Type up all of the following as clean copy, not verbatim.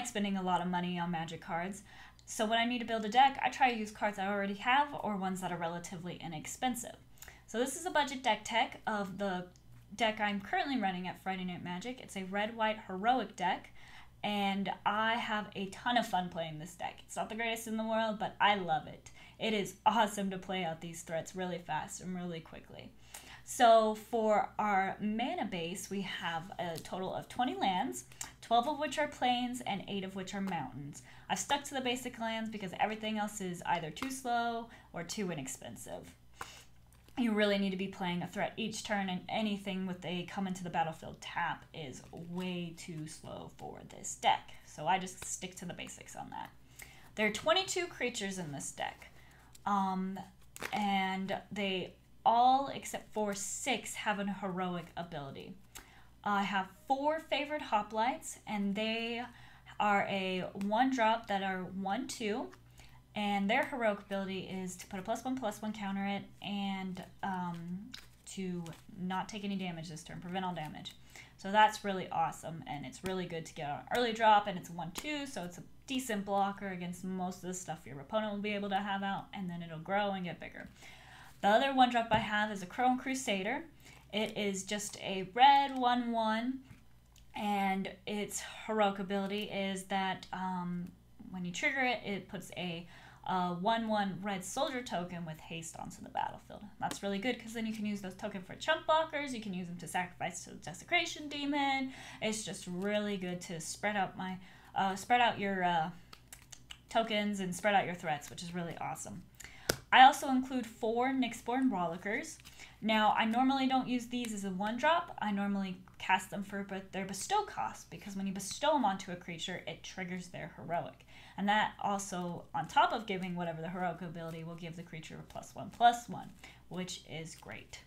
like spending a lot of money on magic cards. So when I need to build a deck, I try to use cards I already have or ones that are relatively inexpensive. So this is a budget deck tech of the deck I'm currently running at Friday Night Magic. It's a red-white heroic deck, and I have a ton of fun playing this deck. It's not the greatest in the world, but I love it. It is awesome to play out these threats really fast and really quickly. So for our mana base, we have a total of 20 lands, 12 of which are plains and 8 of which are mountains. I've stuck to the basic lands because everything else is either too slow or too inexpensive. You really need to be playing a threat each turn, and anything with a come into the battlefield tap is way too slow for this deck. So I just stick to the basics on that. There are 22 creatures in this deck, and they all except for 6 have an heroic ability. I have 4 Favored Hoplites, and they are a 1-drop that are 1/2, and their heroic ability is to put a +1/+1 counter it, and to not take any damage this turn, prevent all damage. So that's really awesome, and it's really good to get on an early drop, and it's a 1/2, so it's a decent blocker against most of the stuff your opponent will be able to have out, and then it'll grow and get bigger. The other 1-drop I have is Akroan Crusader. It is just a red 1/1, and its heroic ability is that when you trigger it, it puts a 1/1 red soldier token with haste onto the battlefield. That's really good because then you can use those tokens for chump blockers. You can use them to sacrifice to the Desecration Demon. It's just really good to spread out your tokens and spread out your threats, which is really awesome. I also include 4 Nyxborn Rollickers. Now, I normally don't use these as a 1-drop. I normally cast them for their bestow cost, because when you bestow them onto a creature, it triggers their heroic. And that also, on top of giving whatever the heroic ability, will give the creature a +1/+1, which is great.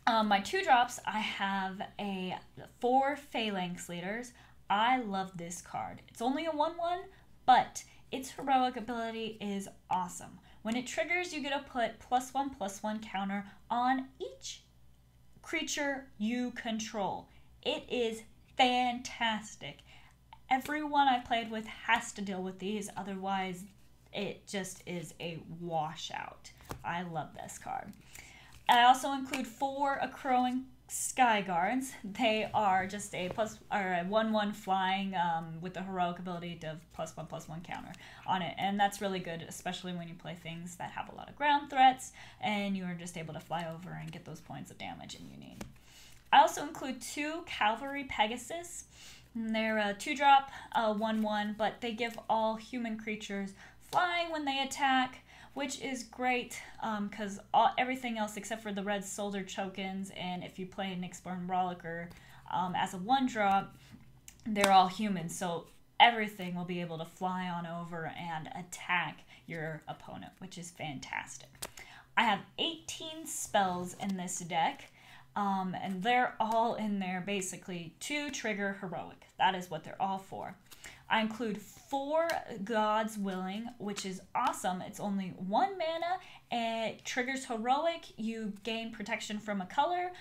My 2-drops, I have 4 Phalanx Leaders. I love this card. It's only a 1/1, but its heroic ability is awesome. When it triggers, you get to put +1/+1 counter on each creature you control. It is fantastic. Everyone I've played with has to deal with these, otherwise it just is a washout. I love this card. I also include 4 Akroan Skyguards. They are just a 1/1 flying with the heroic ability to +1/+1 counter on it, and that's really good, especially when you play things that have a lot of ground threats and you are just able to fly over and get those points of damage and you need. I also include 2 Cavalry Pegasus. They're a 2-drop, 1/1, but they give all human creatures flying when they attack, which is great because everything else except for the red soldier tokens, and if you play a Nyxborn Rollicker as a 1-drop, they're all human, so everything will be able to fly on over and attack your opponent, which is fantastic. I have 18 spells in this deck, and they're all in there basically to trigger heroic. That is what they're all for. I include 4 God's Willing, which is awesome. It's only 1 mana, it triggers heroic, you gain protection from a color,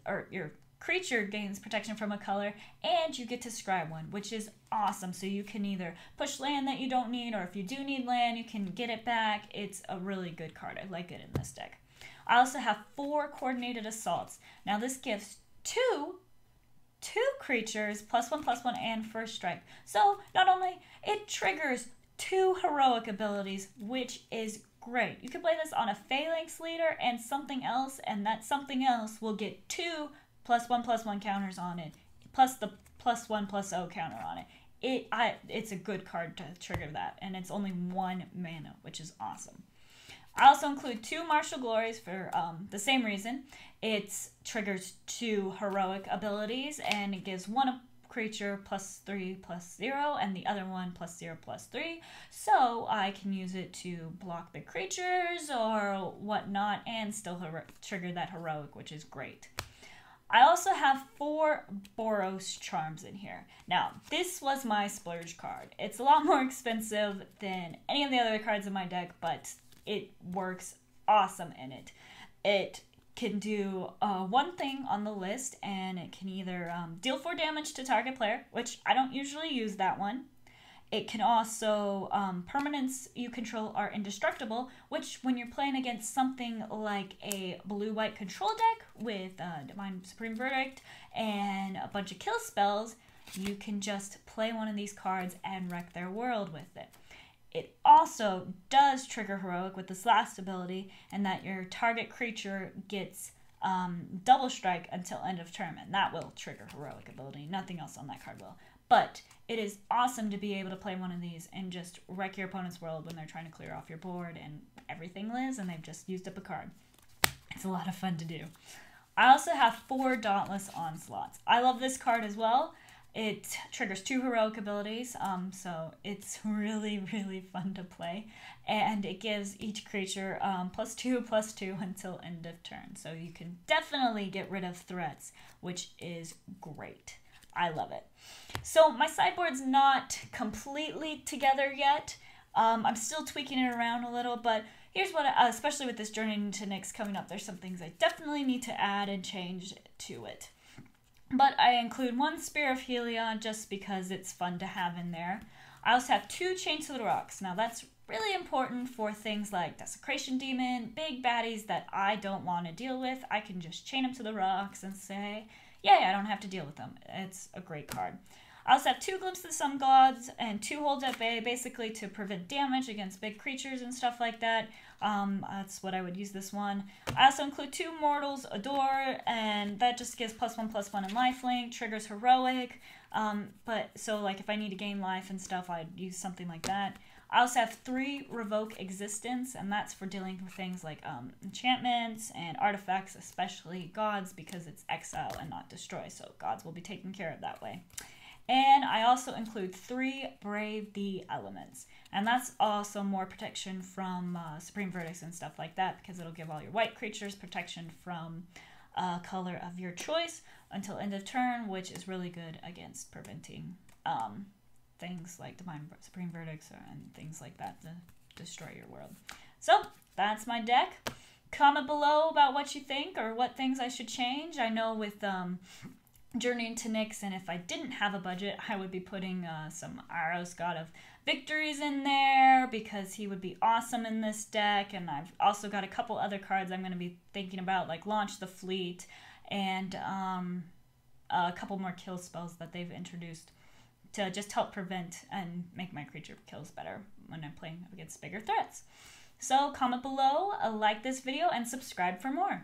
or your creature gains protection from a color, and you get to scry 1, which is awesome. So you can either push land that you don't need, or if you do need land, you can get it back. It's a really good card. I like it in this deck. I also have 4 Coordinated Assaults. Now this gives 2 creatures +1/+1 and first strike. So not only it triggers 2 heroic abilities, which is great. You can play this on a Phalanx Leader and something else, and that something else will get 2 +1/+1 counters on it, plus the +1/+0 counter on it. It's a good card to trigger that, and it's only 1 mana, which is awesome. I also include 2 Martial Glories for the same reason. It triggers 2 heroic abilities, and it gives one creature +3/+0, and the other one +0/+3. So I can use it to block the creatures or whatnot, and still trigger that heroic, which is great. I also have 4 Boros Charms in here. Now, this was my splurge card. It's a lot more expensive than any of the other cards in my deck, but it works awesome in it. It can do one thing on the list, and it can either deal 4 damage to target player, which I don't usually use that one. It can also, permanents you control are indestructible, which when you're playing against something like a blue-white control deck with Divine Supreme Verdict and a bunch of kill spells, you can just play one of these cards and wreck their world with it. It also does trigger Heroic with this last ability, and that your target creature gets double strike until end of turn, and that will trigger Heroic ability. Nothing else on that card will. But it is awesome to be able to play one of these and just wreck your opponent's world when they're trying to clear off your board and everything lives and they've just used up a card. It's a lot of fun to do. I also have 4 Dauntless Onslaughts. I love this card as well. It triggers 2 heroic abilities, so it's really, really fun to play. And it gives each creature +2/+2 until end of turn. So you can definitely get rid of threats, which is great. I love it. So my sideboard's not completely together yet. I'm still tweaking it around a little, but here's what, especially with this Journey into Nyx coming up, there's some things I definitely need to add and change to it. But I include 1 Spear of Heliod just because it's fun to have in there. I also have 2 Chains to the Rocks. Now that's really important for things like Desecration Demon, big baddies that I don't want to deal with. I can just chain them to the rocks and say, yay, I don't have to deal with them. It's a great card. I also have 2 Glimpse of the Sun Gods and 2 Holds at Bay, basically to prevent damage against big creatures and stuff like that. That's what I would use this one. I also include 2 Mortals, Ardor, and that just gives +1/+1 in lifelink, triggers heroic. But so like if I need to gain life and stuff, I'd use something like that. I also have 3 Revoke Existence, and that's for dealing with things like enchantments and artifacts, especially gods, because it's exile and not destroy, so gods will be taken care of that way. And I also include 3 Brave the Elements, and that's also more protection from Supreme Verdicts and stuff like that, because it'll give all your white creatures protection from color of your choice until end of turn, which is really good against preventing things like Divine Supreme Verdicts and things like that to destroy your world. So that's my deck. Comment below about what you think or what things I should change. I know with Journey into Nyx, and if I didn't have a budget, I would be putting some Aros God of Victories in there because he would be awesome in this deck. And I've also got a couple other cards I'm going to be thinking about, like Launch the Fleet and a couple more kill spells that they've introduced to just help prevent and make my creature kills better when I'm playing against bigger threats. So comment below, like this video, and subscribe for more.